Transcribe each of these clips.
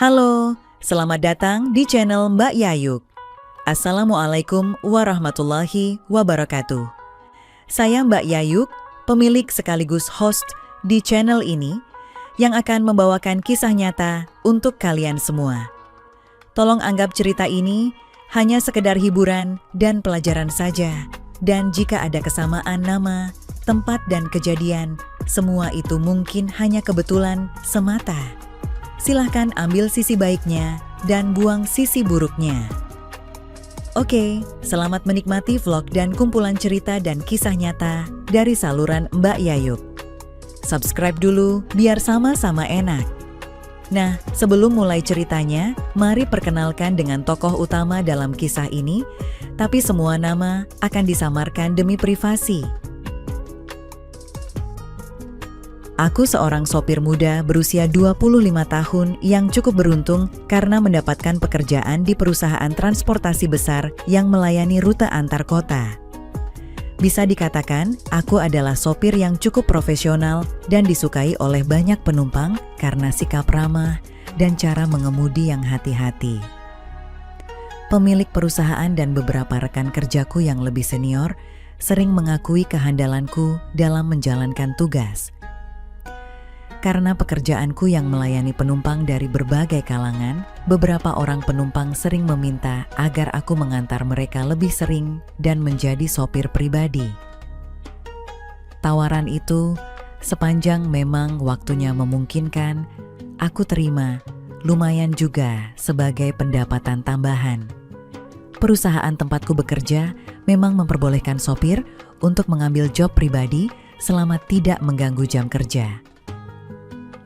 Halo, selamat datang di channel Mbak Yayuk. Assalamualaikum warahmatullahi wabarakatuh. Saya Mbak Yayuk, pemilik sekaligus host di channel ini yang akan membawakan kisah nyata untuk kalian semua. Tolong anggap cerita ini hanya sekedar hiburan dan pelajaran saja. Dan jika ada kesamaan nama, tempat dan kejadian, semua itu mungkin hanya kebetulan semata. Silahkan ambil sisi baiknya dan buang sisi buruknya. Oke, selamat menikmati vlog dan kumpulan cerita dan kisah nyata dari saluran Mbak Yayuk. Subscribe dulu biar sama-sama enak. Nah, sebelum mulai ceritanya, mari perkenalkan dengan tokoh utama dalam kisah ini, tapi semua nama akan disamarkan demi privasi. Aku seorang sopir muda berusia 25 tahun yang cukup beruntung karena mendapatkan pekerjaan di perusahaan transportasi besar yang melayani rute antar kota. Bisa dikatakan, aku adalah sopir yang cukup profesional dan disukai oleh banyak penumpang karena sikap ramah dan cara mengemudi yang hati-hati. Pemilik perusahaan dan beberapa rekan kerjaku yang lebih senior sering mengakui kehandalanku dalam menjalankan tugas. Karena pekerjaanku yang melayani penumpang dari berbagai kalangan, beberapa orang penumpang sering meminta agar aku mengantar mereka lebih sering dan menjadi sopir pribadi. Tawaran itu, sepanjang memang waktunya memungkinkan, aku terima, lumayan juga sebagai pendapatan tambahan. Perusahaan tempatku bekerja memang memperbolehkan sopir untuk mengambil job pribadi selama tidak mengganggu jam kerja.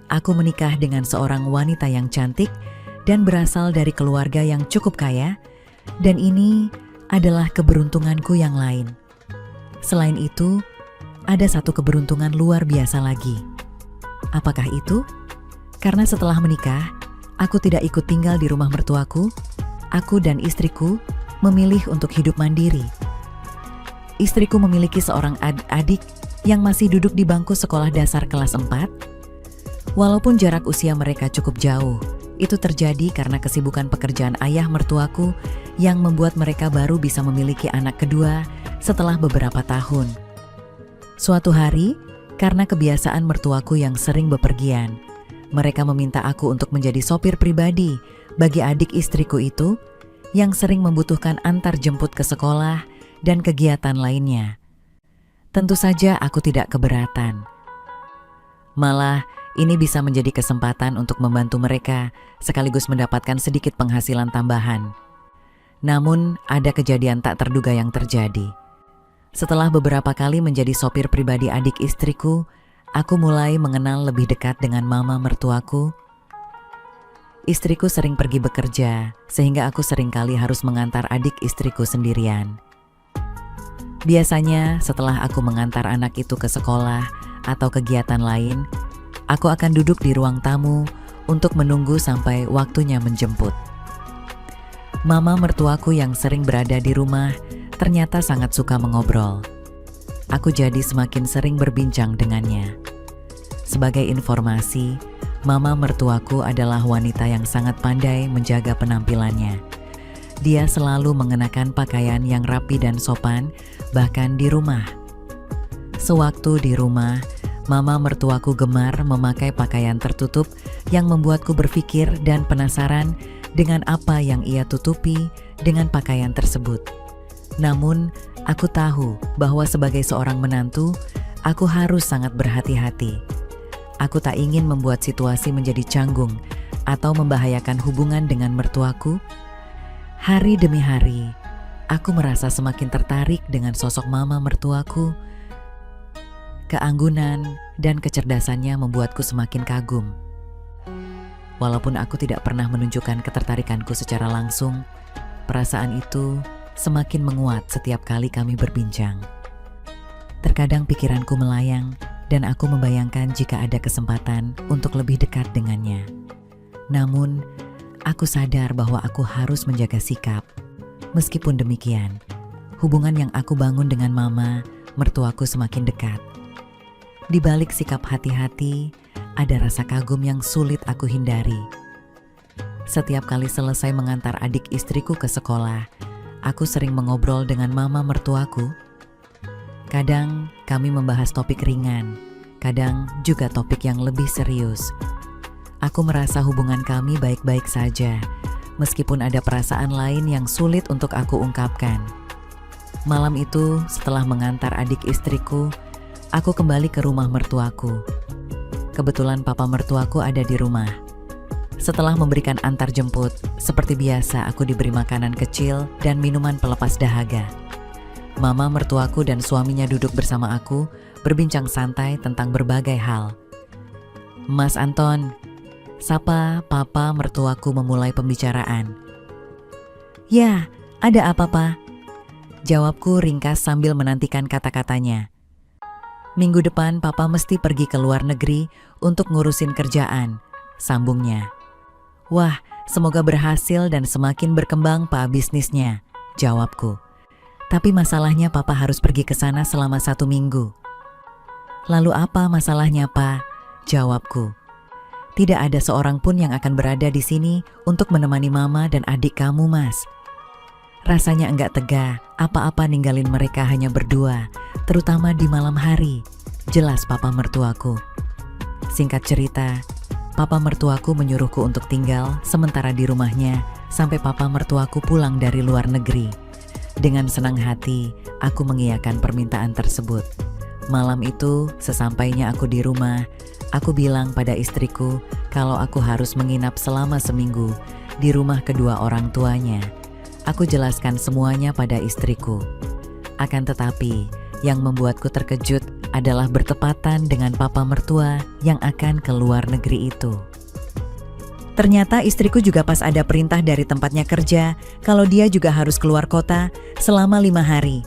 Aku menikah dengan seorang wanita yang cantik dan berasal dari keluarga yang cukup kaya, dan ini adalah keberuntunganku yang lain. Selain itu, ada satu keberuntungan luar biasa lagi. Apakah itu? Karena setelah menikah, aku tidak ikut tinggal di rumah mertuaku. Aku dan istriku memilih untuk hidup mandiri. Istriku memiliki seorang adik yang masih duduk di bangku sekolah dasar kelas 4. Walaupun jarak usia mereka cukup jauh, itu terjadi karena kesibukan pekerjaan ayah mertuaku yang membuat mereka baru bisa memiliki anak kedua setelah beberapa tahun. Suatu hari, karena kebiasaan mertuaku yang sering bepergian, mereka meminta aku untuk menjadi sopir pribadi bagi adik istriku itu yang sering membutuhkan antar jemput ke sekolah dan kegiatan lainnya. Tentu saja aku tidak keberatan. Malah, ini bisa menjadi kesempatan untuk membantu mereka sekaligus mendapatkan sedikit penghasilan tambahan. Namun, ada kejadian tak terduga yang terjadi. Setelah beberapa kali menjadi sopir pribadi adik istriku, aku mulai mengenal lebih dekat dengan mama mertuaku. Istriku sering pergi bekerja, sehingga aku seringkali harus mengantar adik istriku sendirian. Biasanya, setelah aku mengantar anak itu ke sekolah atau kegiatan lain, aku akan duduk di ruang tamu untuk menunggu sampai waktunya menjemput. Mama mertuaku yang sering berada di rumah ternyata sangat suka mengobrol. Aku jadi semakin sering berbincang dengannya. Sebagai informasi, mama mertuaku adalah wanita yang sangat pandai menjaga penampilannya. Dia selalu mengenakan pakaian yang rapi dan sopan, bahkan di rumah. Sewaktu di rumah, mama mertuaku gemar memakai pakaian tertutup yang membuatku berpikir dan penasaran dengan apa yang ia tutupi dengan pakaian tersebut. Namun, aku tahu bahwa sebagai seorang menantu, aku harus sangat berhati-hati. Aku tak ingin membuat situasi menjadi canggung atau membahayakan hubungan dengan mertuaku. Hari demi hari, aku merasa semakin tertarik dengan sosok mama mertuaku. Keanggunan dan kecerdasannya membuatku semakin kagum. Walaupun aku tidak pernah menunjukkan ketertarikanku secara langsung, perasaan itu semakin menguat setiap kali kami berbincang. Terkadang pikiranku melayang dan aku membayangkan jika ada kesempatan untuk lebih dekat dengannya. Namun, aku sadar bahwa aku harus menjaga sikap. Meskipun demikian, hubungan yang aku bangun dengan mama mertuaku semakin dekat. Di balik sikap hati-hati, ada rasa kagum yang sulit aku hindari. Setiap kali selesai mengantar adik istriku ke sekolah, aku sering mengobrol dengan mama mertuaku. Kadang kami membahas topik ringan, kadang juga topik yang lebih serius. Aku merasa hubungan kami baik-baik saja, meskipun ada perasaan lain yang sulit untuk aku ungkapkan. Malam itu, setelah mengantar adik istriku, aku kembali ke rumah mertuaku. Kebetulan papa mertuaku ada di rumah. Setelah memberikan antar jemput, seperti biasa aku diberi makanan kecil dan minuman pelepas dahaga. Mama mertuaku dan suaminya duduk bersama aku, berbincang santai tentang berbagai hal. "Mas Anton," sapa papa mertuaku memulai pembicaraan. "Ya, ada apa, Pak?" Jawabku ringkas sambil menantikan kata-katanya. "Minggu depan papa mesti pergi ke luar negeri untuk ngurusin kerjaan," sambungnya. "Wah, semoga berhasil dan semakin berkembang Pak bisnisnya," jawabku. "Tapi masalahnya papa harus pergi ke sana selama 1 minggu." "Lalu apa masalahnya, Pak?" jawabku. "Tidak ada seorang pun yang akan berada di sini untuk menemani mama dan adik kamu, Mas. Rasanya enggak tega apa-apa ninggalin mereka hanya berdua, terutama di malam hari," jelas papa mertuaku. Singkat cerita, papa mertuaku menyuruhku untuk tinggal sementara di rumahnya sampai papa mertuaku pulang dari luar negeri. Dengan senang hati, aku mengiyakan permintaan tersebut. Malam itu, sesampainya aku di rumah, aku bilang pada istriku kalau aku harus menginap selama seminggu di rumah kedua orang tuanya. Aku jelaskan semuanya pada istriku. Akan tetapi, yang membuatku terkejut adalah bertepatan dengan papa mertua yang akan ke luar negeri itu. Ternyata istriku juga pas ada perintah dari tempatnya kerja kalau dia juga harus keluar kota selama 5 hari.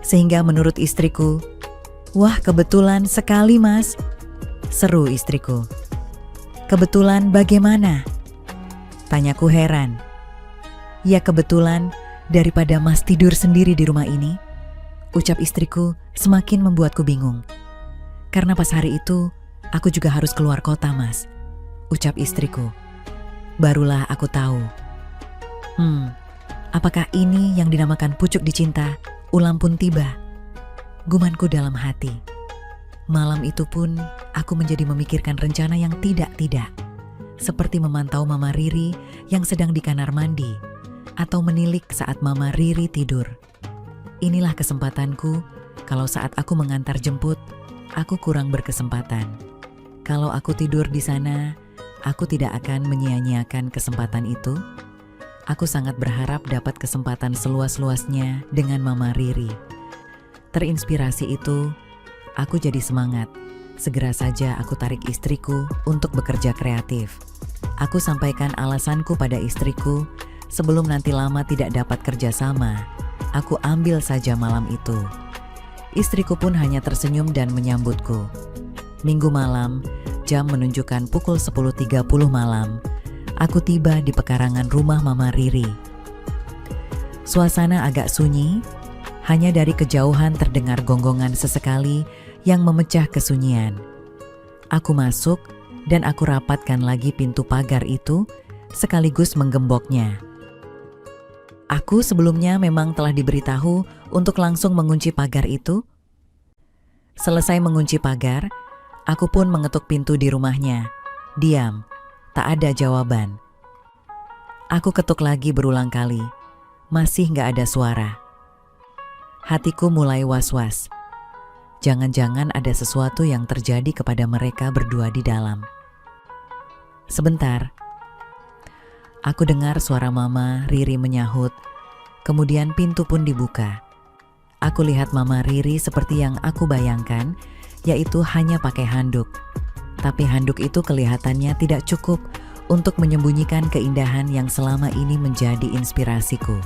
Sehingga menurut istriku, "Wah, kebetulan sekali, Mas," seru istriku. "Kebetulan bagaimana?" tanyaku heran. "Ya kebetulan, daripada Mas tidur sendiri di rumah ini," ucap istriku semakin membuatku bingung. "Karena pas hari itu, aku juga harus keluar kota, Mas," ucap istriku. Barulah aku tahu. Apakah ini yang dinamakan pucuk dicinta, ulam pun tiba? Gumanku dalam hati. Malam itu pun, aku menjadi memikirkan rencana yang tidak-tidak. Seperti memantau Mama Riri yang sedang di kamar mandi, atau menilik saat Mama Riri tidur. Inilah kesempatanku, kalau saat aku mengantar jemput, aku kurang berkesempatan. Kalau aku tidur di sana, aku tidak akan menyia-nyiakan kesempatan itu. Aku sangat berharap dapat kesempatan seluas-luasnya dengan Mama Riri. Terinspirasi itu, aku jadi semangat. Segera saja aku tarik istriku untuk bekerja kreatif. Aku sampaikan alasanku pada istriku, sebelum nanti lama tidak dapat kerja sama, aku ambil saja malam itu. Istriku pun hanya tersenyum dan menyambutku. Minggu malam, jam menunjukkan pukul 10.30 malam, aku tiba di pekarangan rumah Mama Riri. Suasana agak sunyi, hanya dari kejauhan terdengar gonggongan sesekali yang memecah kesunyian. Aku masuk dan aku rapatkan lagi pintu pagar itu sekaligus menggemboknya. Aku sebelumnya memang telah diberitahu untuk langsung mengunci pagar itu. Selesai mengunci pagar, aku pun mengetuk pintu di rumahnya. Diam, tak ada jawaban. Aku ketuk lagi berulang kali, masih gak ada suara. Hatiku mulai was-was. Jangan-jangan ada sesuatu yang terjadi kepada mereka berdua di dalam. Sebentar, aku dengar suara Mama Riri menyahut, kemudian pintu pun dibuka. Aku lihat Mama Riri seperti yang aku bayangkan, yaitu hanya pakai handuk. Tapi handuk itu kelihatannya tidak cukup untuk menyembunyikan keindahan yang selama ini menjadi inspirasiku.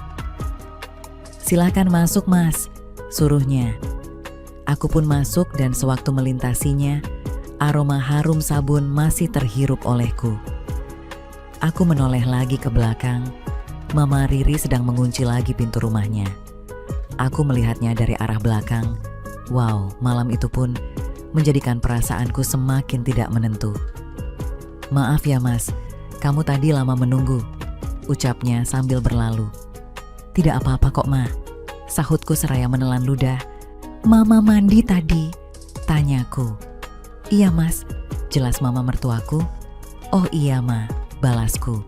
"Silakan masuk, Mas," suruhnya. Aku pun masuk dan sewaktu melintasinya, aroma harum sabun masih terhirup olehku. Aku menoleh lagi ke belakang. Mama Riri sedang mengunci lagi pintu rumahnya. Aku melihatnya dari arah belakang. Wow, malam itu pun menjadikan perasaanku semakin tidak menentu. "Maaf ya, Mas, kamu tadi lama menunggu, ucapnya sambil berlalu. Tidak apa-apa kok, Ma, sahutku seraya menelan ludah. Mama mandi tadi, tanyaku. Iya, Mas, jelas Mama mertuaku. Oh iya, Ma, balasku.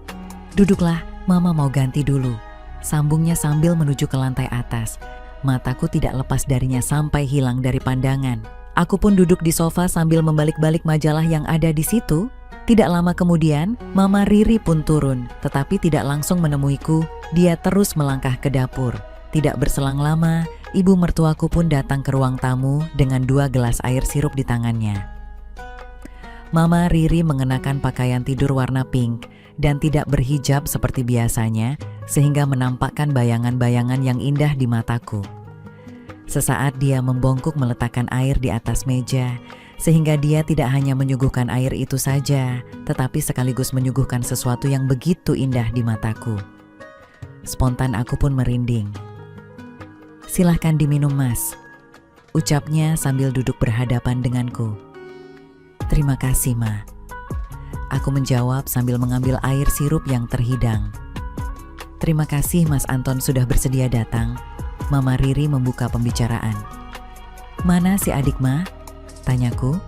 Duduklah, Mama mau ganti dulu, sambungnya sambil menuju ke lantai atas. Mataku tidak lepas darinya sampai hilang dari pandangan. Aku pun duduk di sofa sambil membalik-balik majalah yang ada di situ. Tidak lama kemudian, Mama Riri pun turun, tetapi tidak langsung menemuiku. Dia terus melangkah ke dapur. Tidak berselang lama, ibu mertuaku pun datang ke ruang tamu dengan 2 gelas air sirup di tangannya. Mama Riri mengenakan pakaian tidur warna pink dan tidak berhijab seperti biasanya, sehingga menampakkan bayangan-bayangan yang indah di mataku. Sesaat dia membongkuk meletakkan air di atas meja, sehingga dia tidak hanya menyuguhkan air itu saja, tetapi sekaligus menyuguhkan sesuatu yang begitu indah di mataku. Spontan aku pun merinding. Silahkan diminum, Mas, ucapnya sambil duduk berhadapan denganku. Terima kasih, Ma. Aku menjawab sambil mengambil air sirup yang terhidang. Terima kasih Mas Anton sudah bersedia datang. Mama Riri membuka pembicaraan. Mana si adik, Ma? Tanyaku.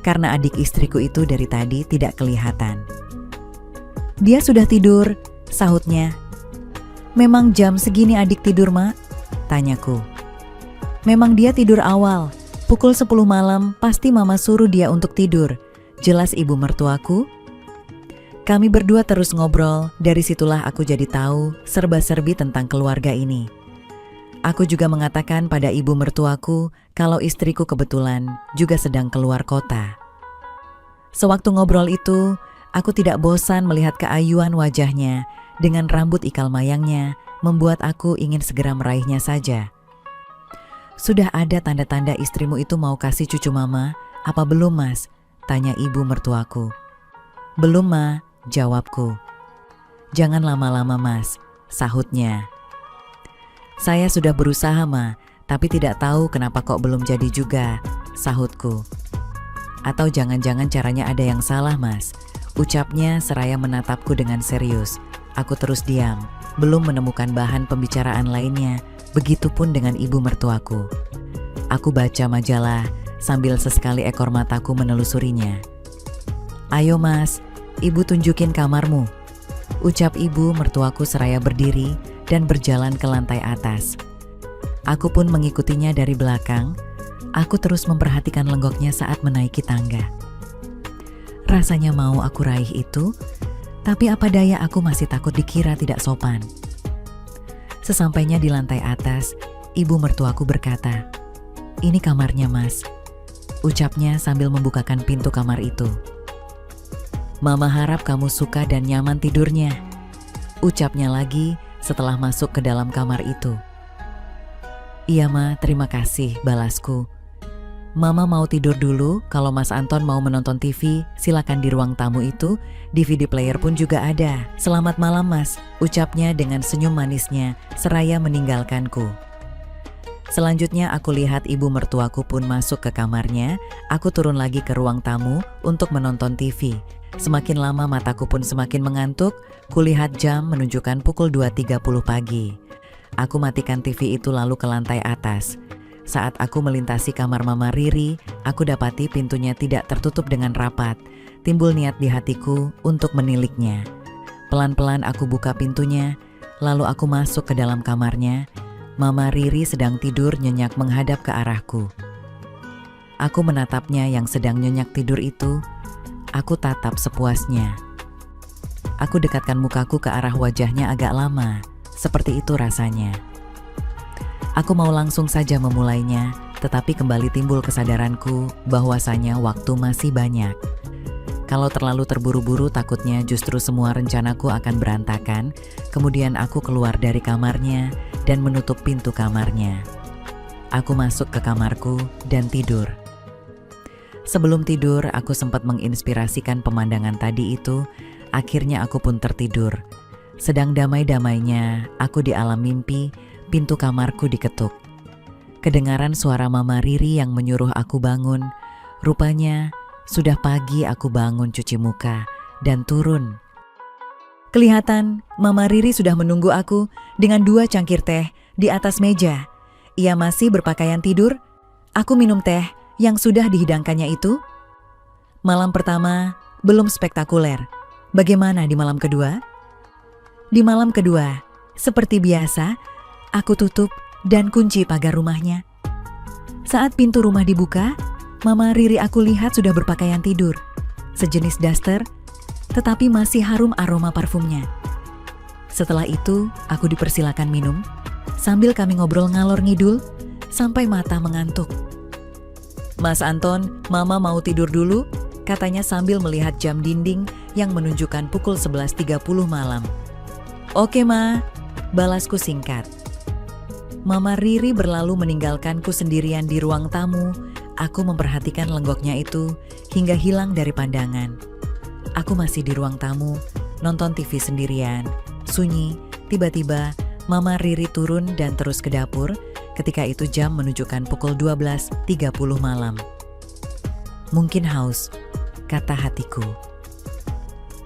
Karena adik istriku itu dari tadi tidak kelihatan. Dia sudah tidur, sahutnya. Memang jam segini adik tidur, Ma? Tanyaku. Memang dia tidur awal. Pukul 10 malam pasti Mama suruh dia untuk tidur. Jelas ibu mertuaku. Kami berdua terus ngobrol, dari situlah aku jadi tahu serba-serbi tentang keluarga ini. Aku juga mengatakan pada ibu mertuaku kalau istriku kebetulan juga sedang keluar kota. Sewaktu ngobrol itu, aku tidak bosan melihat keayuan wajahnya dengan rambut ikal mayangnya, membuat aku ingin segera meraihnya saja. Sudah ada tanda-tanda istrimu itu mau kasih cucu Mama, apa belum, Mas? Tanya ibu mertuaku. Belum, Ma, jawabku. Jangan lama-lama, Mas, sahutnya. Saya sudah berusaha, Ma, tapi tidak tahu kenapa kok belum jadi juga, sahutku. Atau jangan-jangan caranya ada yang salah, Mas, ucapnya seraya menatapku dengan serius. Aku terus diam, belum menemukan bahan pembicaraan lainnya. Begitupun dengan ibu mertuaku. Aku baca majalah sambil sesekali ekor mataku menelusurinya. Ayo, Mas, ibu tunjukin kamarmu, ucap ibu mertuaku seraya berdiri dan berjalan ke lantai atas. Aku pun mengikutinya dari belakang. Aku terus memperhatikan lenggoknya saat menaiki tangga. Rasanya mau aku raih itu, tapi apa daya aku masih takut dikira tidak sopan. Sesampainya di lantai atas, ibu mertuaku berkata, "Ini kamarnya, Mas," ucapnya sambil membukakan pintu kamar itu. "Mama harap kamu suka dan nyaman tidurnya," ucapnya lagi setelah masuk ke dalam kamar itu. "Iya, Ma, terima kasih," balasku. "Mama mau tidur dulu, kalau Mas Anton mau menonton TV, silakan di ruang tamu itu, DVD player pun juga ada. Selamat malam, Mas," ucapnya dengan senyum manisnya, seraya meninggalkanku. Selanjutnya aku lihat ibu mertuaku pun masuk ke kamarnya. Aku turun lagi ke ruang tamu untuk menonton TV. Semakin lama mataku pun semakin mengantuk. Kulihat jam menunjukkan pukul 2.30 pagi. Aku matikan TV itu lalu ke lantai atas. Saat aku melintasi kamar Mama Riri, aku dapati pintunya tidak tertutup dengan rapat. Timbul niat di hatiku untuk meniliknya. Pelan-pelan aku buka pintunya, lalu aku masuk ke dalam kamarnya. Mama Riri sedang tidur nyenyak menghadap ke arahku. Aku menatapnya yang sedang nyenyak tidur itu. Aku tatap sepuasnya. Aku dekatkan mukaku ke arah wajahnya agak lama. Seperti itu rasanya. Aku mau langsung saja memulainya, tetapi kembali timbul kesadaranku bahwasanya waktu masih banyak. Kalau terlalu terburu-buru takutnya justru semua rencanaku akan berantakan. Kemudian aku keluar dari kamarnya dan menutup pintu kamarnya. Aku masuk ke kamarku dan tidur. Sebelum tidur, aku sempat menginspirasikan pemandangan tadi itu. Akhirnya aku pun tertidur. Sedang damai-damainya, aku di alam mimpi, pintu kamarku diketuk. Kedengaran suara Mama Riri yang menyuruh aku bangun. Rupanya sudah pagi aku bangun cuci muka dan turun. Kelihatan Mama Riri sudah menunggu aku dengan 2 cangkir teh di atas meja. Ia masih berpakaian tidur. Aku minum teh yang sudah dihidangkannya itu. Malam pertama belum spektakuler. Bagaimana di malam kedua? Di malam kedua, seperti biasa, aku tutup dan kunci pagar rumahnya. Saat pintu rumah dibuka, Mama Riri aku lihat sudah berpakaian tidur. Sejenis daster, tetapi masih harum aroma parfumnya. Setelah itu, aku dipersilakan minum, sambil kami ngobrol ngalor ngidul, sampai mata mengantuk. "Mas Anton, Mama mau tidur dulu," katanya sambil melihat jam dinding yang menunjukkan pukul 11.30 malam. "Oke Ma," balasku singkat. Mama Riri berlalu meninggalkanku sendirian di ruang tamu. Aku memperhatikan lenggoknya itu hingga hilang dari pandangan. Aku masih di ruang tamu, nonton TV sendirian, sunyi. Tiba-tiba Mama Riri turun dan terus ke dapur. Ketika itu jam menunjukkan pukul 12.30 malam. "Mungkin haus," kata hatiku.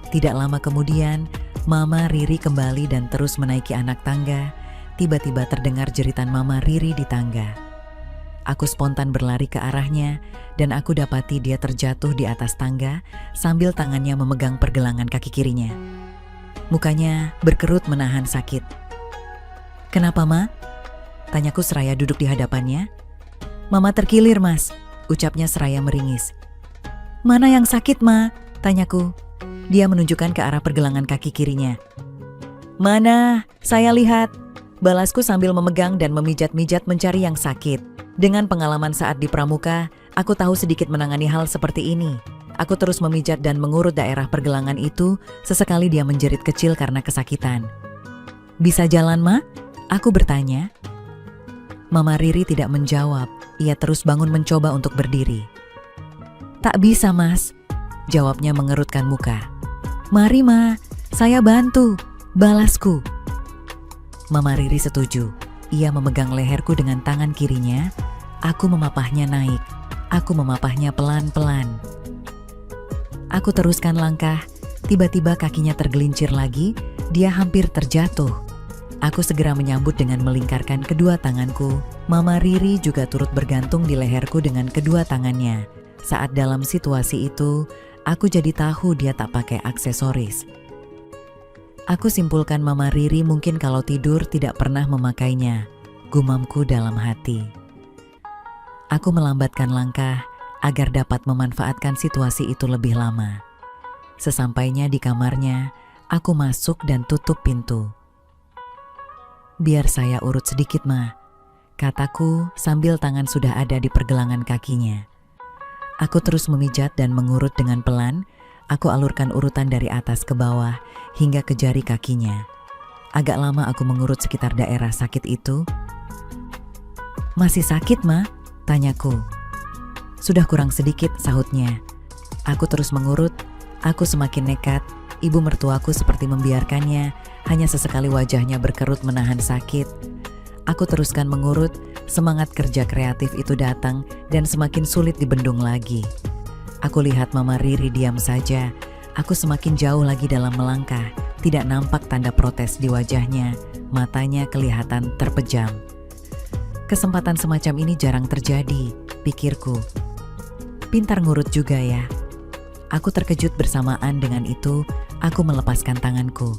Tidak lama kemudian, Mama Riri kembali dan terus menaiki anak tangga. Tiba-tiba terdengar jeritan Mama Riri di tangga. Aku spontan berlari ke arahnya dan aku dapati dia terjatuh di atas tangga sambil tangannya memegang pergelangan kaki kirinya. Mukanya berkerut menahan sakit. "Kenapa, Ma?" tanyaku seraya duduk di hadapannya. "Mama terkilir, Mas," ucapnya seraya meringis. "Mana yang sakit, Ma?" tanyaku. Dia menunjukkan ke arah pergelangan kaki kirinya. "Mana? Saya lihat," balasku sambil memegang dan memijat-mijat mencari yang sakit. Dengan pengalaman saat di pramuka, aku tahu sedikit menangani hal seperti ini. Aku terus memijat dan mengurut daerah pergelangan itu, sesekali dia menjerit kecil karena kesakitan. "Bisa jalan, Ma?" aku bertanya. Mama Riri tidak menjawab, ia terus bangun mencoba untuk berdiri. "Tak bisa, Mas," jawabnya mengerutkan muka. "Mari, Ma, saya bantu," balasku. Mama Riri setuju. Ia memegang leherku dengan tangan kirinya. Aku memapahnya naik. Aku memapahnya pelan-pelan. Aku teruskan langkah. Tiba-tiba kakinya tergelincir lagi. Dia hampir terjatuh. Aku segera menyambut dengan melingkarkan kedua tanganku. Mama Riri juga turut bergantung di leherku dengan kedua tangannya. Saat dalam situasi itu, aku jadi tahu dia tak pakai aksesoris. Aku simpulkan Mama Riri mungkin kalau tidur tidak pernah memakainya, gumamku dalam hati. Aku melambatkan langkah agar dapat memanfaatkan situasi itu lebih lama. Sesampainya di kamarnya, aku masuk dan tutup pintu. "Biar saya urut sedikit, Ma," kataku sambil tangan sudah ada di pergelangan kakinya. Aku terus memijat dan mengurut dengan pelan. Aku alurkan urutan dari atas ke bawah hingga ke jari kakinya. Agak lama aku mengurut sekitar daerah sakit itu. "Masih sakit, Ma?" tanyaku. "Sudah kurang sedikit," sahutnya. Aku terus mengurut. Aku semakin nekat. Ibu mertuaku seperti membiarkannya. Hanya sesekali wajahnya berkerut menahan sakit. Aku teruskan mengurut. Semangat kerja kreatif itu datang dan semakin sulit dibendung lagi. Aku lihat Mama Riri diam saja. Aku semakin jauh lagi dalam melangkah. Tidak nampak tanda protes di wajahnya. Matanya kelihatan terpejam. Kesempatan semacam ini jarang terjadi, pikirku. Pintar ngurut juga ya. Aku terkejut bersamaan dengan itu. Aku melepaskan tanganku.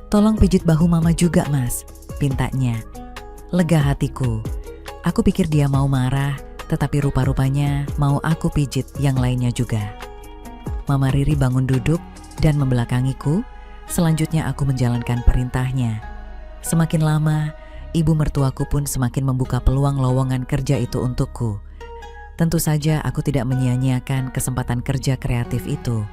"Tolong pijit bahu Mama juga, Mas," pintanya. Lega hatiku. Aku pikir dia mau marah, tetapi rupa-rupanya mau aku pijit yang lainnya juga. Mama Riri bangun duduk dan membelakangiku. Selanjutnya aku menjalankan perintahnya. Semakin lama, ibu mertuaku pun semakin membuka peluang lowongan kerja itu untukku. Tentu saja aku tidak menyia-nyiakan kesempatan kerja kreatif itu.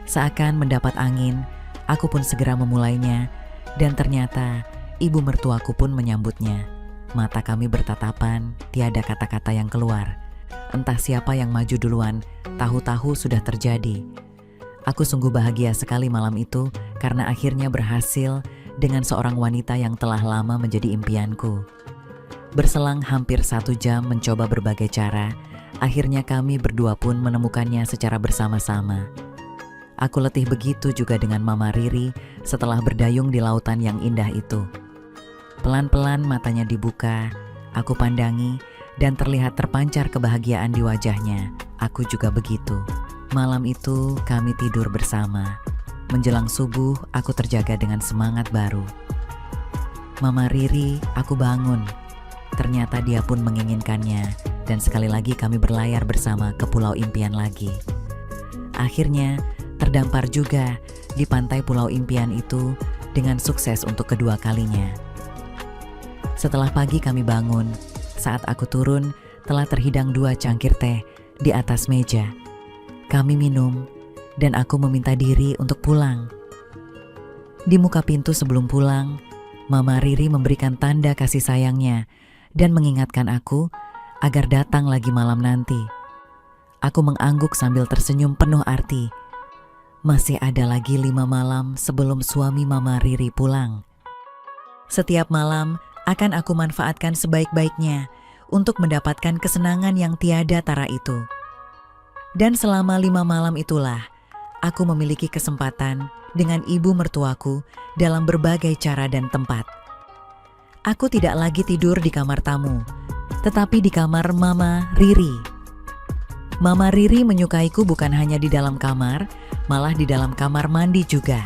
Seakan mendapat angin, aku pun segera memulainya. Dan ternyata ibu mertuaku pun menyambutnya. Mata kami bertatapan, tiada kata-kata yang keluar. Entah siapa yang maju duluan, tahu-tahu sudah terjadi. Aku sungguh bahagia sekali malam itu karena akhirnya berhasil dengan seorang wanita yang telah lama menjadi impianku. Berselang hampir 1 jam mencoba berbagai cara, akhirnya kami berdua pun menemukannya secara bersama-sama. Aku letih begitu juga dengan Mama Riri setelah berdayung di lautan yang indah itu. Pelan-pelan matanya dibuka, aku pandangi dan terlihat terpancar kebahagiaan di wajahnya. Aku juga begitu. Malam itu kami tidur bersama. Menjelang subuh aku terjaga dengan semangat baru. Mama Riri, aku bangun. Ternyata dia pun menginginkannya dan sekali lagi kami berlayar bersama ke Pulau Impian lagi. Akhirnya terdampar juga di pantai Pulau Impian itu dengan sukses untuk kedua kalinya. Setelah pagi kami bangun, saat aku turun telah terhidang 2 cangkir teh di atas meja. Kami minum dan aku meminta diri untuk pulang. Di muka pintu sebelum pulang, Mama Riri memberikan tanda kasih sayangnya dan mengingatkan aku agar datang lagi malam nanti. Aku mengangguk sambil tersenyum penuh arti. Masih ada lagi 5 malam sebelum suami Mama Riri pulang. Setiap malam akan aku manfaatkan sebaik-baiknya untuk mendapatkan kesenangan yang tiada tara itu. Dan selama 5 malam itulah, aku memiliki kesempatan dengan ibu mertuaku dalam berbagai cara dan tempat. Aku tidak lagi tidur di kamar tamu, tetapi di kamar Mama Riri. Mama Riri menyukaiku bukan hanya di dalam kamar, malah di dalam kamar mandi juga.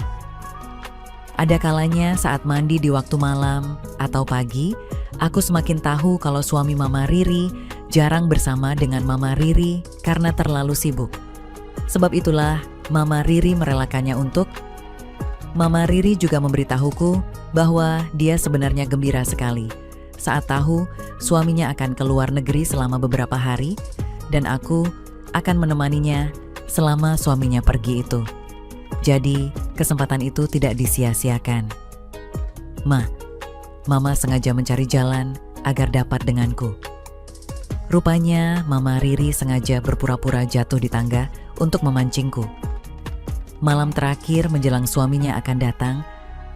Ada kalanya saat mandi di waktu malam atau pagi, aku semakin tahu kalau suami Mama Riri jarang bersama dengan Mama Riri karena terlalu sibuk. Sebab itulah Mama Riri merelakannya untuk. Mama Riri juga memberitahuku bahwa dia sebenarnya gembira sekali saat tahu suaminya akan ke luar negeri selama beberapa hari dan aku akan menemaninya selama suaminya pergi itu. Jadi, kesempatan itu tidak disia-siakan. Mama sengaja mencari jalan agar dapat denganku. Rupanya Mama Riri sengaja berpura-pura jatuh di tangga untuk memancingku. Malam terakhir menjelang suaminya akan datang,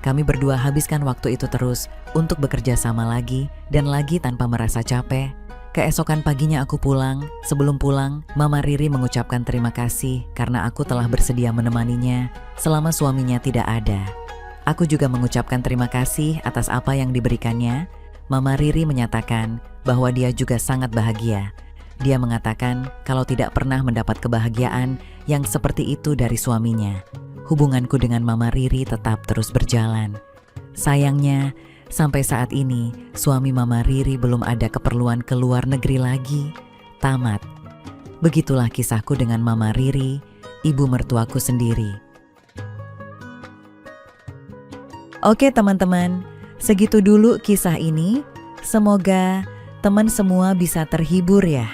kami berdua habiskan waktu itu terus untuk bekerja sama lagi dan lagi tanpa merasa capek. Keesokan paginya aku pulang. Sebelum pulang, Mama Riri mengucapkan terima kasih karena aku telah bersedia menemaninya selama suaminya tidak ada. Aku juga mengucapkan terima kasih atas apa yang diberikannya. Mama Riri menyatakan bahwa dia juga sangat bahagia. Dia mengatakan kalau tidak pernah mendapat kebahagiaan yang seperti itu dari suaminya. Hubunganku dengan Mama Riri tetap terus berjalan. Sayangnya, sampai saat ini, suami Mama Riri belum ada keperluan ke luar negeri lagi. Tamat. Begitulah kisahku dengan Mama Riri, ibu mertuaku sendiri. Oke teman-teman, segitu dulu kisah ini. Semoga teman semua bisa terhibur ya.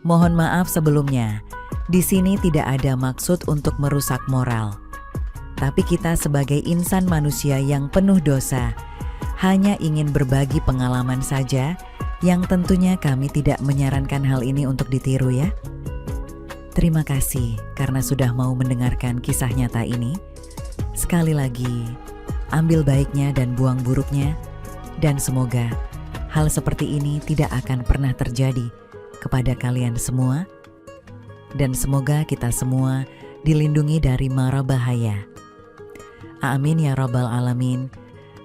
Mohon maaf sebelumnya, di sini tidak ada maksud untuk merusak moral. Tapi kita sebagai insan manusia yang penuh dosa, hanya ingin berbagi pengalaman saja yang tentunya kami tidak menyarankan hal ini untuk ditiru ya. Terima kasih karena sudah mau mendengarkan kisah nyata ini. Sekali lagi, ambil baiknya dan buang buruknya. Dan semoga hal seperti ini tidak akan pernah terjadi kepada kalian semua. Dan semoga kita semua dilindungi dari mara bahaya. Amin ya rabbal alamin.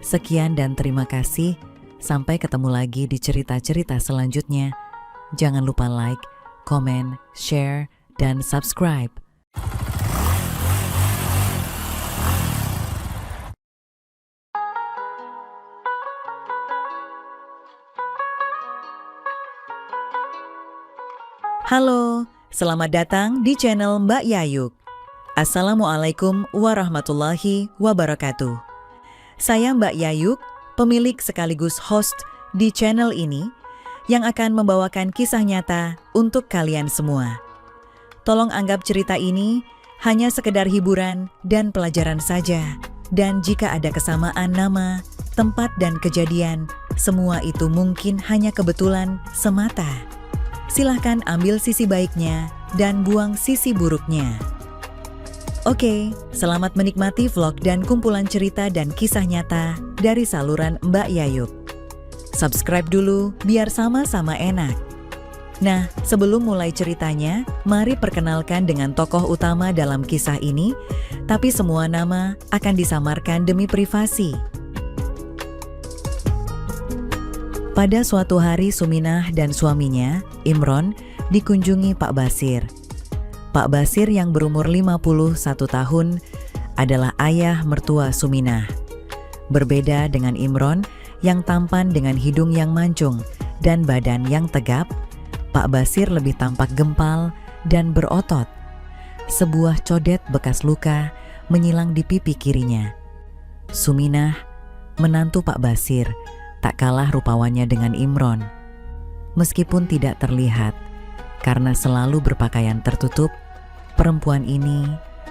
Sekian dan terima kasih. Sampai ketemu lagi di cerita-cerita selanjutnya. Jangan lupa like, komen, share, dan subscribe. Halo, selamat datang di channel Mbak Yayuk. Assalamualaikum warahmatullahi wabarakatuh. Saya Mbak Yayuk, pemilik sekaligus host di channel ini yang akan membawakan kisah nyata untuk kalian semua. Tolong anggap cerita ini hanya sekedar hiburan dan pelajaran saja. Dan jika ada kesamaan nama, tempat, dan kejadian, semua itu mungkin hanya kebetulan semata. Silahkan ambil sisi baiknya dan buang sisi buruknya. Oke, selamat menikmati vlog dan kumpulan cerita dan kisah nyata dari saluran Mbak Yayuk. Subscribe dulu biar sama-sama enak. Nah, sebelum mulai ceritanya, mari perkenalkan dengan tokoh utama dalam kisah ini, tapi semua nama akan disamarkan demi privasi. Pada suatu hari Suminah dan suaminya, Imron, dikunjungi Pak Basir. Pak Basir yang berumur 51 tahun adalah ayah mertua Suminah. Berbeda dengan Imron yang tampan dengan hidung yang mancung dan badan yang tegap, Pak Basir lebih tampak gempal dan berotot. Sebuah codet bekas luka menyilang di pipi kirinya. Suminah, menantu Pak Basir, tak kalah rupawannya dengan Imron. Meskipun tidak terlihat, karena selalu berpakaian tertutup, perempuan ini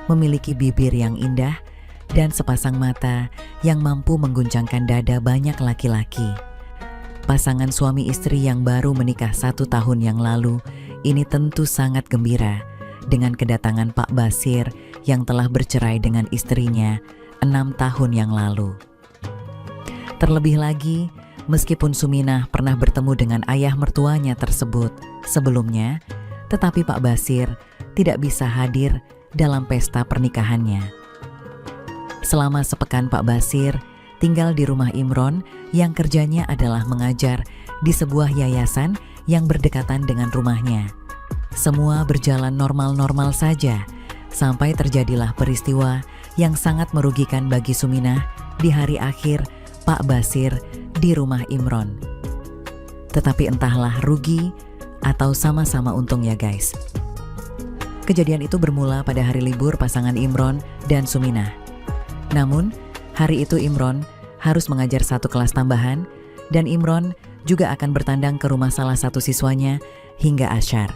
memiliki bibir yang indah dan sepasang mata yang mampu mengguncangkan dada banyak laki-laki. Pasangan suami istri yang baru menikah 1 tahun yang lalu ini tentu sangat gembira dengan kedatangan Pak Basir yang telah bercerai dengan istrinya 6 tahun yang lalu. Terlebih lagi, meskipun Suminah pernah bertemu dengan ayah mertuanya tersebut sebelumnya, tetapi Pak Basir tidak bisa hadir dalam pesta pernikahannya. Selama sepekan Pak Basir tinggal di rumah Imron yang kerjanya adalah mengajar di sebuah yayasan yang berdekatan dengan rumahnya. Semua berjalan normal-normal saja sampai terjadilah peristiwa yang sangat merugikan bagi Suminah di hari akhir Pak Basir di rumah Imron. Tetapi entahlah rugi atau sama-sama untung ya guys. Kejadian itu bermula pada hari libur pasangan Imron dan Suminah. Namun, hari itu Imron harus mengajar 1 kelas tambahan dan Imron juga akan bertandang ke rumah salah satu siswanya hingga asyar.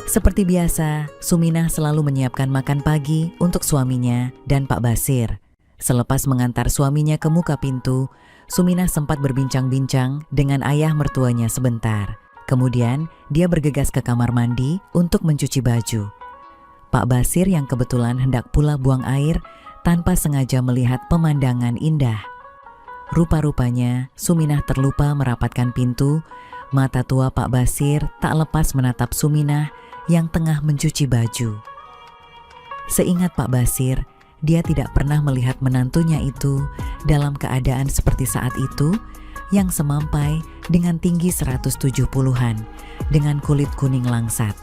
Seperti biasa, Suminah selalu menyiapkan makan pagi untuk suaminya dan Pak Basir. Selepas mengantar suaminya ke muka pintu, Suminah sempat berbincang-bincang dengan ayah mertuanya sebentar. Kemudian, dia bergegas ke kamar mandi untuk mencuci baju. Pak Basir yang kebetulan hendak pula buang air tanpa sengaja melihat pemandangan indah. Rupa-rupanya Suminah terlupa merapatkan pintu. Mata tua Pak Basir tak lepas menatap Suminah yang tengah mencuci baju. Seingat Pak Basir, dia tidak pernah melihat menantunya itu dalam keadaan seperti saat itu, yang semampai dengan tinggi 170-an dengan kulit kuning langsat.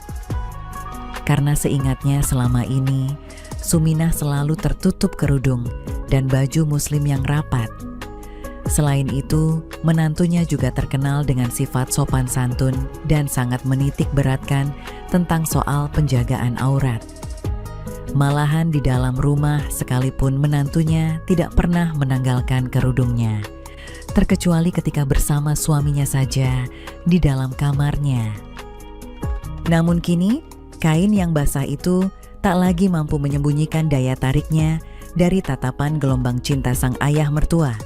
Karena seingatnya selama ini, Suminah selalu tertutup kerudung dan baju muslim yang rapat. Selain itu, menantunya juga terkenal dengan sifat sopan santun dan sangat menitik beratkan tentang soal penjagaan aurat. Malahan di dalam rumah sekalipun menantunya tidak pernah menanggalkan kerudungnya, terkecuali ketika bersama suaminya saja di dalam kamarnya. Namun kini, kain yang basah itu tak lagi mampu menyembunyikan daya tariknya dari tatapan gelombang cinta sang ayah mertua.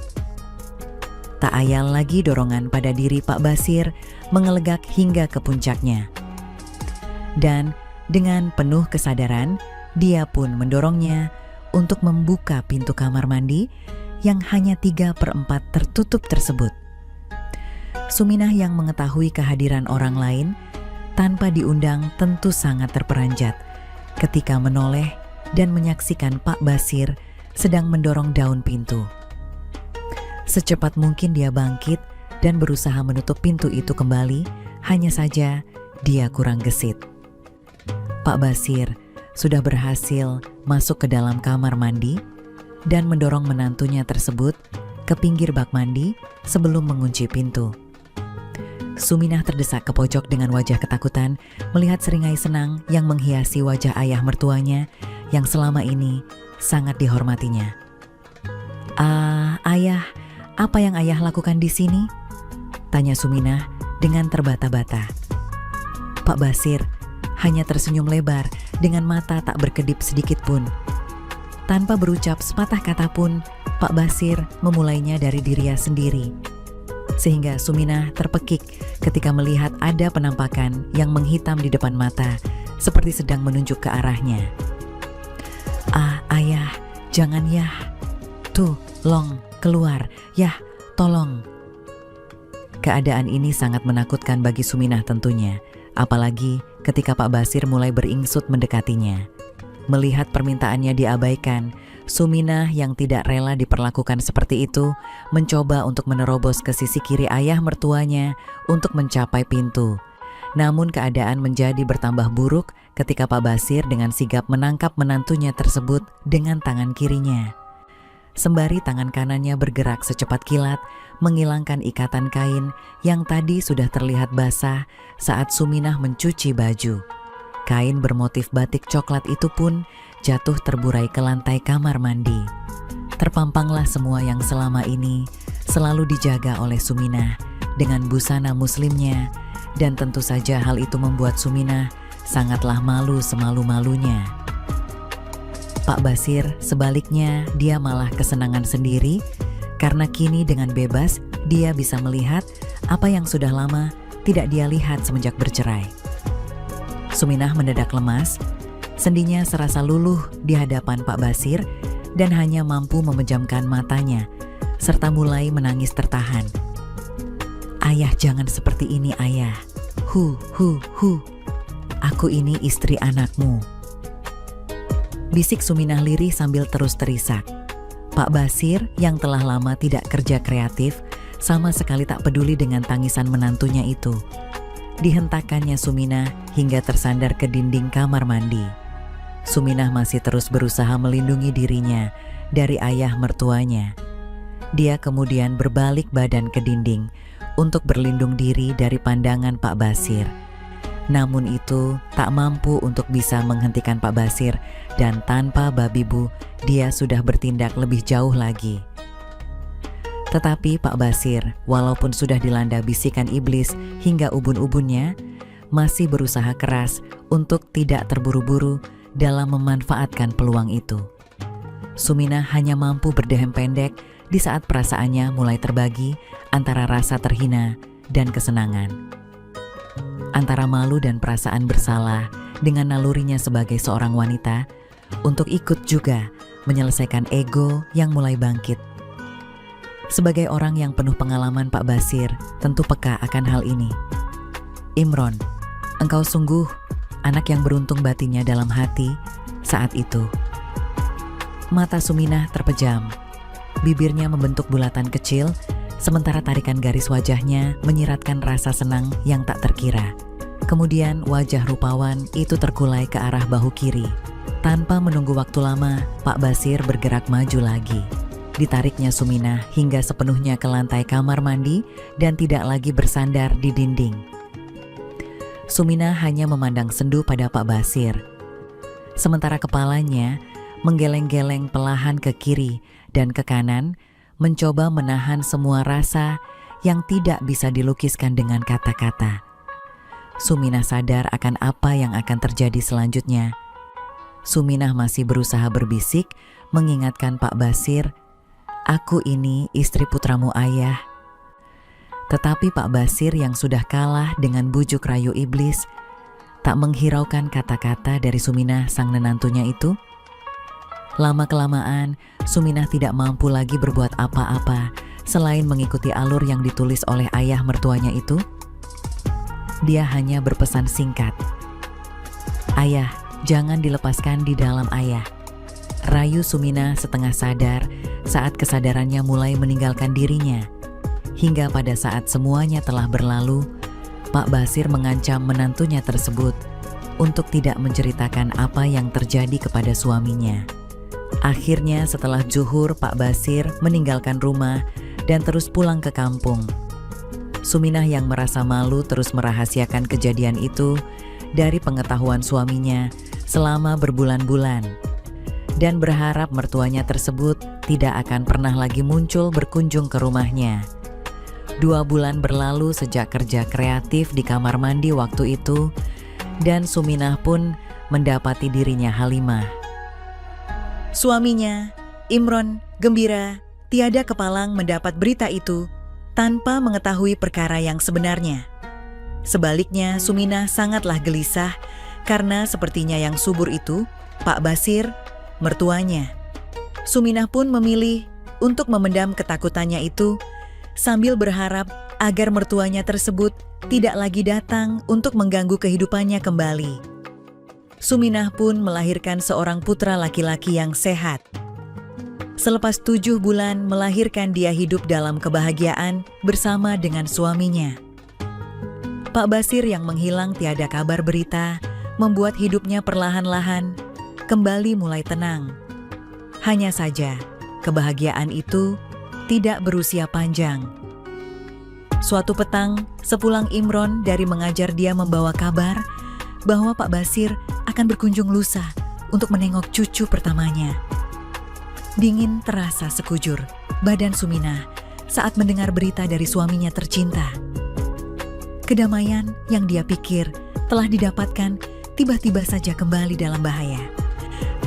Tak ayal lagi dorongan pada diri Pak Basir mengelegak hingga ke puncaknya. Dan dengan penuh kesadaran, dia pun mendorongnya untuk membuka pintu kamar mandi yang hanya 3/4 tertutup tersebut. Suminah yang mengetahui kehadiran orang lain tanpa diundang tentu sangat terperanjat ketika menoleh dan menyaksikan Pak Basir sedang mendorong daun pintu. Secepat mungkin dia bangkit dan berusaha menutup pintu itu kembali, hanya saja dia kurang gesit. Pak Basir sudah berhasil masuk ke dalam kamar mandi dan mendorong menantunya tersebut ke pinggir bak mandi sebelum mengunci pintu. Suminah terdesak ke pojok dengan wajah ketakutan melihat seringai senang yang menghiasi wajah ayah mertuanya yang selama ini sangat dihormatinya. Ayah, apa yang ayah lakukan di sini?" tanya Suminah dengan terbata-bata. Pak Basir hanya tersenyum lebar dengan mata tak berkedip sedikit pun. Tanpa berucap sepatah kata pun, Pak Basir memulainya dari dirinya sendiri. Sehingga Suminah terpekik ketika melihat ada penampakan yang menghitam di depan mata, seperti sedang menunjuk ke arahnya. Ayah, jangan yah. Tuh, Long, keluar. Yah, tolong." Keadaan ini sangat menakutkan bagi Suminah tentunya, apalagi ketika Pak Basir mulai beringsut mendekatinya. Melihat permintaannya diabaikan, Suminah yang tidak rela diperlakukan seperti itu mencoba untuk menerobos ke sisi kiri ayah mertuanya untuk mencapai pintu. Namun keadaan menjadi bertambah buruk ketika Pak Basir dengan sigap menangkap menantunya tersebut dengan tangan kirinya. Sembari tangan kanannya bergerak secepat kilat, menghilangkan ikatan kain yang tadi sudah terlihat basah saat Suminah mencuci baju. Kain bermotif batik coklat itu pun jatuh terburai ke lantai kamar mandi. Terpampanglah semua yang selama ini selalu dijaga oleh Suminah dengan busana muslimnya, dan tentu saja hal itu membuat Suminah sangatlah malu semalu-malunya. Pak Basir sebaliknya, dia malah kesenangan sendiri karena kini dengan bebas dia bisa melihat apa yang sudah lama tidak dia lihat semenjak bercerai. Suminah mendadak lemas, sendinya serasa luluh di hadapan Pak Basir dan hanya mampu memejamkan matanya serta mulai menangis tertahan. "Ayah, jangan seperti ini, ayah. Hu. Aku ini istri anakmu," bisik Suminah lirih sambil terus terisak. Pak Basir yang telah lama tidak kerja kreatif sama sekali tak peduli dengan tangisan menantunya itu. Dihentakannya Suminah hingga tersandar ke dinding kamar mandi. Suminah masih terus berusaha melindungi dirinya dari ayah mertuanya. Dia kemudian berbalik badan ke dinding untuk berlindung diri dari pandangan Pak Basir. Namun itu tak mampu untuk bisa menghentikan Pak Basir, dan tanpa babi bu, dia sudah bertindak lebih jauh lagi. Tetapi Pak Basir, walaupun sudah dilanda bisikan iblis hingga ubun-ubunnya, masih berusaha keras untuk tidak terburu-buru dalam memanfaatkan peluang itu. Suminah hanya mampu berdehem pendek di saat perasaannya mulai terbagi antara rasa terhina dan kesenangan. Antara malu dan perasaan bersalah dengan nalurinya sebagai seorang wanita untuk ikut juga menyelesaikan ego yang mulai bangkit. Sebagai orang yang penuh pengalaman, Pak Basir tentu peka akan hal ini. "Imron, engkau sungguh anak yang beruntung," batinnya dalam hati saat itu. Mata Suminah terpejam, bibirnya membentuk bulatan kecil, sementara tarikan garis wajahnya menyiratkan rasa senang yang tak terkira. Kemudian wajah rupawan itu terkulai ke arah bahu kiri. Tanpa menunggu waktu lama, Pak Basir bergerak maju lagi. Ditariknya Suminah hingga sepenuhnya ke lantai kamar mandi dan tidak lagi bersandar di dinding. Suminah hanya memandang sendu pada Pak Basir, sementara kepalanya menggeleng-geleng perlahan ke kiri dan ke kanan, mencoba menahan semua rasa yang tidak bisa dilukiskan dengan kata-kata. Suminah sadar akan apa yang akan terjadi selanjutnya. Suminah masih berusaha berbisik, mengingatkan Pak Basir, "Aku ini istri putramu, ayah." Tetapi Pak Basir yang sudah kalah dengan bujuk rayu iblis, tak menghiraukan kata-kata dari Suminah sang menantunya itu. Lama-kelamaan, Suminah tidak mampu lagi berbuat apa-apa selain mengikuti alur yang ditulis oleh ayah mertuanya itu. Dia hanya berpesan singkat, "Ayah, jangan dilepaskan di dalam ayah." Rayu Suminah setengah sadar saat kesadarannya mulai meninggalkan dirinya. Hingga pada saat semuanya telah berlalu, Pak Basir mengancam menantunya tersebut untuk tidak menceritakan apa yang terjadi kepada suaminya. Akhirnya setelah zuhur, Pak Basir meninggalkan rumah dan terus pulang ke kampung. Suminah yang merasa malu terus merahasiakan kejadian itu dari pengetahuan suaminya selama berbulan-bulan, dan berharap mertuanya tersebut tidak akan pernah lagi muncul berkunjung ke rumahnya. 2 bulan berlalu sejak kerja kreatif di kamar mandi waktu itu, dan Suminah pun mendapati dirinya Halimah. Suaminya, Imron, gembira, tiada kepalang mendapat berita itu tanpa mengetahui perkara yang sebenarnya. Sebaliknya, Suminah sangatlah gelisah karena sepertinya yang subur itu, Pak Basir, mertuanya. Suminah pun memilih untuk memendam ketakutannya itu sambil berharap agar mertuanya tersebut tidak lagi datang untuk mengganggu kehidupannya kembali. Suminah pun melahirkan seorang putra laki-laki yang sehat. Selepas 7 bulan melahirkan, dia hidup dalam kebahagiaan bersama dengan suaminya. Pak Basir yang menghilang tiada kabar berita membuat hidupnya perlahan-lahan kembali mulai tenang. Hanya saja, kebahagiaan itu tidak berusia panjang. Suatu petang, sepulang Imron dari mengajar, dia membawa kabar bahwa Pak Basir akan berkunjung lusa untuk menengok cucu pertamanya. Dingin terasa sekujur badan Suminah saat mendengar berita dari suaminya tercinta. Kedamaian yang dia pikir telah didapatkan tiba-tiba saja kembali dalam bahaya.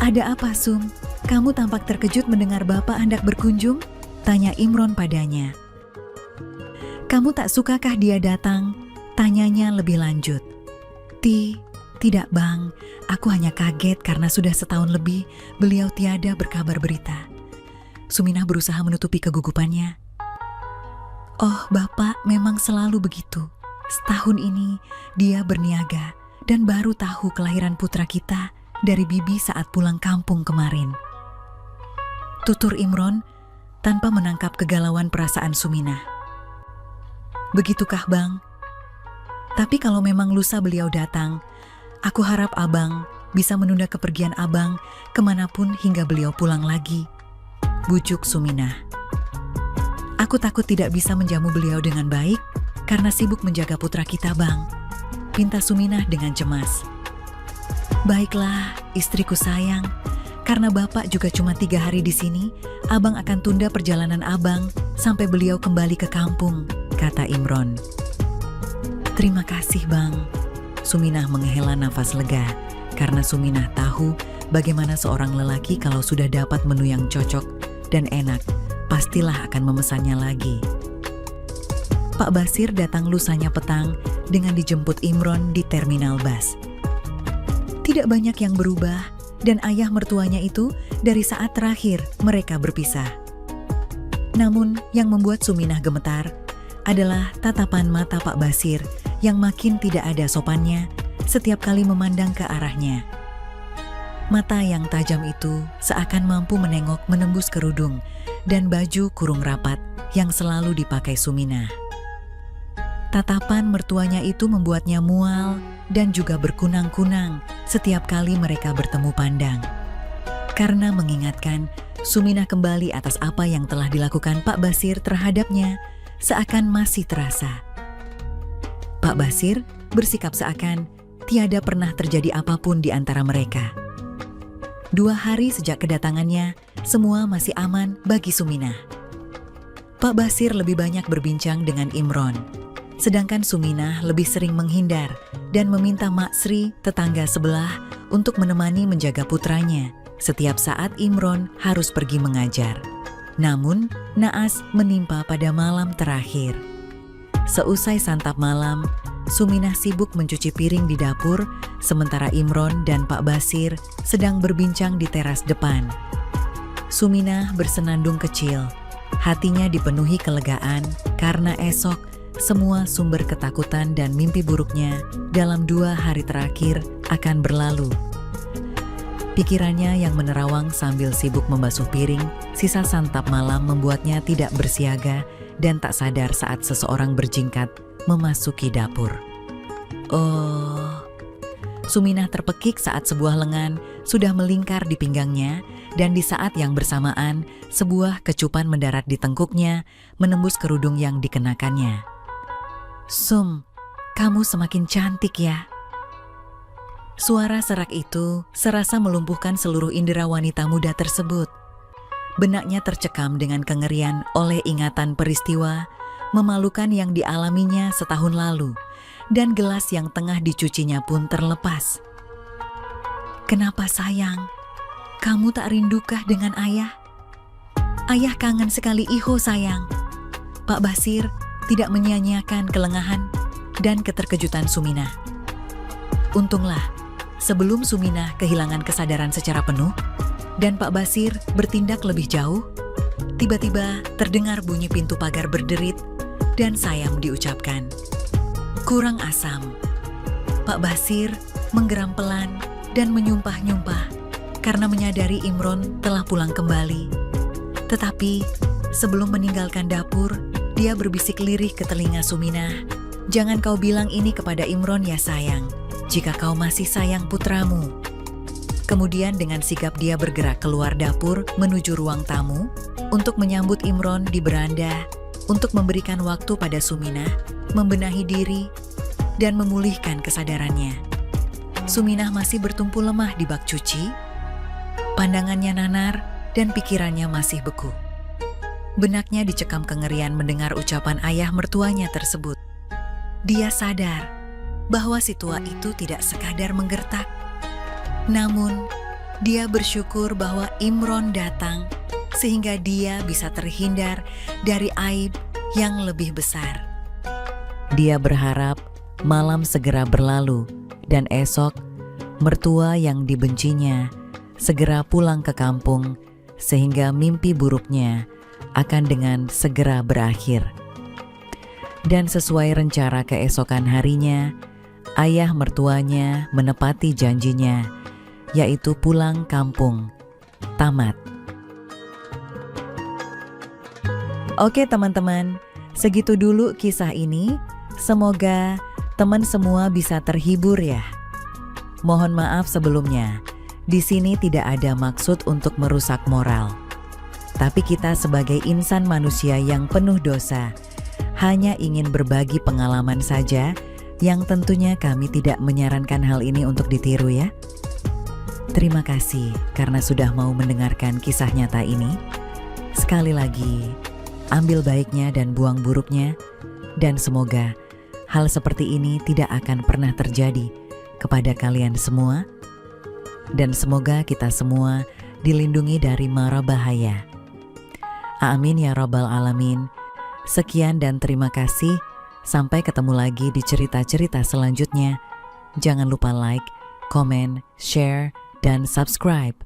"Ada apa, Sum? Kamu tampak terkejut mendengar Bapak hendak berkunjung?" tanya Imron padanya. "Kamu tak sukakah dia datang?" tanyanya lebih lanjut. Tidak Bang, aku hanya kaget karena sudah setahun lebih beliau tiada berkabar berita." Suminah berusaha menutupi kegugupannya. "Oh Bapak memang selalu begitu. Setahun ini dia berniaga dan baru tahu kelahiran putra kita dari bibi saat pulang kampung kemarin," tutur Imron tanpa menangkap kegalauan perasaan Suminah. "Begitukah Bang? Tapi kalau memang lusa beliau datang, aku harap Abang bisa menunda kepergian Abang kemanapun hingga beliau pulang lagi," bujuk Suminah. "Aku takut tidak bisa menjamu beliau dengan baik karena sibuk menjaga putra kita Bang," pinta Suminah dengan cemas. "Baiklah istriku sayang, karena Bapak juga cuma 3 hari di sini, Abang akan tunda perjalanan Abang sampai beliau kembali ke kampung," kata Imron. "Terima kasih Bang." Suminah menghela nafas lega karena Suminah tahu bagaimana seorang lelaki kalau sudah dapat menu yang cocok dan enak, pastilah akan memesannya lagi. Pak Basir datang lusanya petang dengan dijemput Imron di terminal bus. Tidak banyak yang berubah dan ayah mertuanya itu dari saat terakhir mereka berpisah. Namun yang membuat Suminah gemetar adalah tatapan mata Pak Basir yang makin tidak ada sopannya setiap kali memandang ke arahnya. Mata yang tajam itu seakan mampu menengok menembus kerudung dan baju kurung rapat yang selalu dipakai Suminah. Tatapan mertuanya itu membuatnya mual dan juga berkunang-kunang setiap kali mereka bertemu pandang. Karena mengingatkan Suminah kembali atas apa yang telah dilakukan Pak Basir terhadapnya, seakan masih terasa. Pak Basir bersikap seakan tiada pernah terjadi apapun di antara mereka. 2 hari sejak kedatangannya, semua masih aman bagi Suminah. Pak Basir lebih banyak berbincang dengan Imron, sedangkan Suminah lebih sering menghindar dan meminta Mak Sri, tetangga sebelah, untuk menemani menjaga putranya setiap saat Imron harus pergi mengajar. Namun, naas menimpa pada malam terakhir. Seusai santap malam, Suminah sibuk mencuci piring di dapur, sementara Imron dan Pak Basir sedang berbincang di teras depan. Suminah bersenandung kecil, hatinya dipenuhi kelegaan karena esok semua sumber ketakutan dan mimpi buruknya dalam 2 hari terakhir akan berlalu. Pikirannya yang menerawang sambil sibuk membasuh piring, sisa santap malam membuatnya tidak bersiaga dan tak sadar saat seseorang berjingkat memasuki dapur. Oh, Suminah terpekik saat sebuah lengan sudah melingkar di pinggangnya dan di saat yang bersamaan sebuah kecupan mendarat di tengkuknya menembus kerudung yang dikenakannya. "Sum, kamu semakin cantik ya." Suara serak itu serasa melumpuhkan seluruh indera wanita muda tersebut. Benaknya tercekam dengan kengerian oleh ingatan peristiwa memalukan yang dialaminya setahun lalu, dan gelas yang tengah dicucinya pun terlepas. "Kenapa sayang? Kamu tak rindukah dengan ayah?" "Ayah kangen sekali Iho sayang." Pak Basir tidak menyia-nyiakan kelengahan dan keterkejutan Suminah. Untunglah, sebelum Suminah kehilangan kesadaran secara penuh, dan Pak Basir bertindak lebih jauh, tiba-tiba terdengar bunyi pintu pagar berderit. dan sayang diucapkan. Kurang asam. Pak Basir menggeram pelan dan menyumpah-nyumpah karena menyadari Imron telah pulang kembali. Tetapi sebelum meninggalkan dapur, dia berbisik lirih ke telinga Suminah. "Jangan kau bilang ini kepada Imron ya sayang, jika kau masih sayang putramu." Kemudian dengan sigap dia bergerak keluar dapur menuju ruang tamu untuk menyambut Imron di beranda, untuk memberikan waktu pada Suminah, membenahi diri, dan memulihkan kesadarannya. Suminah masih bertumpu lemah di bak cuci, pandangannya nanar dan pikirannya masih beku. Benaknya dicekam kengerian mendengar ucapan ayah mertuanya tersebut. Dia sadar bahwa si tua itu tidak sekadar menggertak. Namun, dia bersyukur bahwa Imron datang sehingga dia bisa terhindar dari aib yang lebih besar. Dia berharap malam segera berlalu dan esok mertua yang dibencinya segera pulang ke kampung sehingga mimpi buruknya akan dengan segera berakhir. Dan sesuai rencana keesokan harinya, ayah mertuanya menepati janjinya, yaitu pulang kampung. Tamat. Oke teman-teman, segitu dulu kisah ini. Semoga teman semua bisa terhibur ya. Mohon maaf sebelumnya, di sini tidak ada maksud untuk merusak moral. Tapi kita sebagai insan manusia yang penuh dosa, hanya ingin berbagi pengalaman saja, yang tentunya kami tidak menyarankan hal ini untuk ditiru ya. Terima kasih karena sudah mau mendengarkan kisah nyata ini. Sekali lagi, ambil baiknya dan buang buruknya, dan semoga hal seperti ini tidak akan pernah terjadi kepada kalian semua, dan semoga kita semua dilindungi dari mara bahaya. Amin ya Rabbal Alamin. Sekian dan terima kasih. Sampai ketemu lagi di cerita-cerita selanjutnya. Jangan lupa like, komen, share, dan subscribe.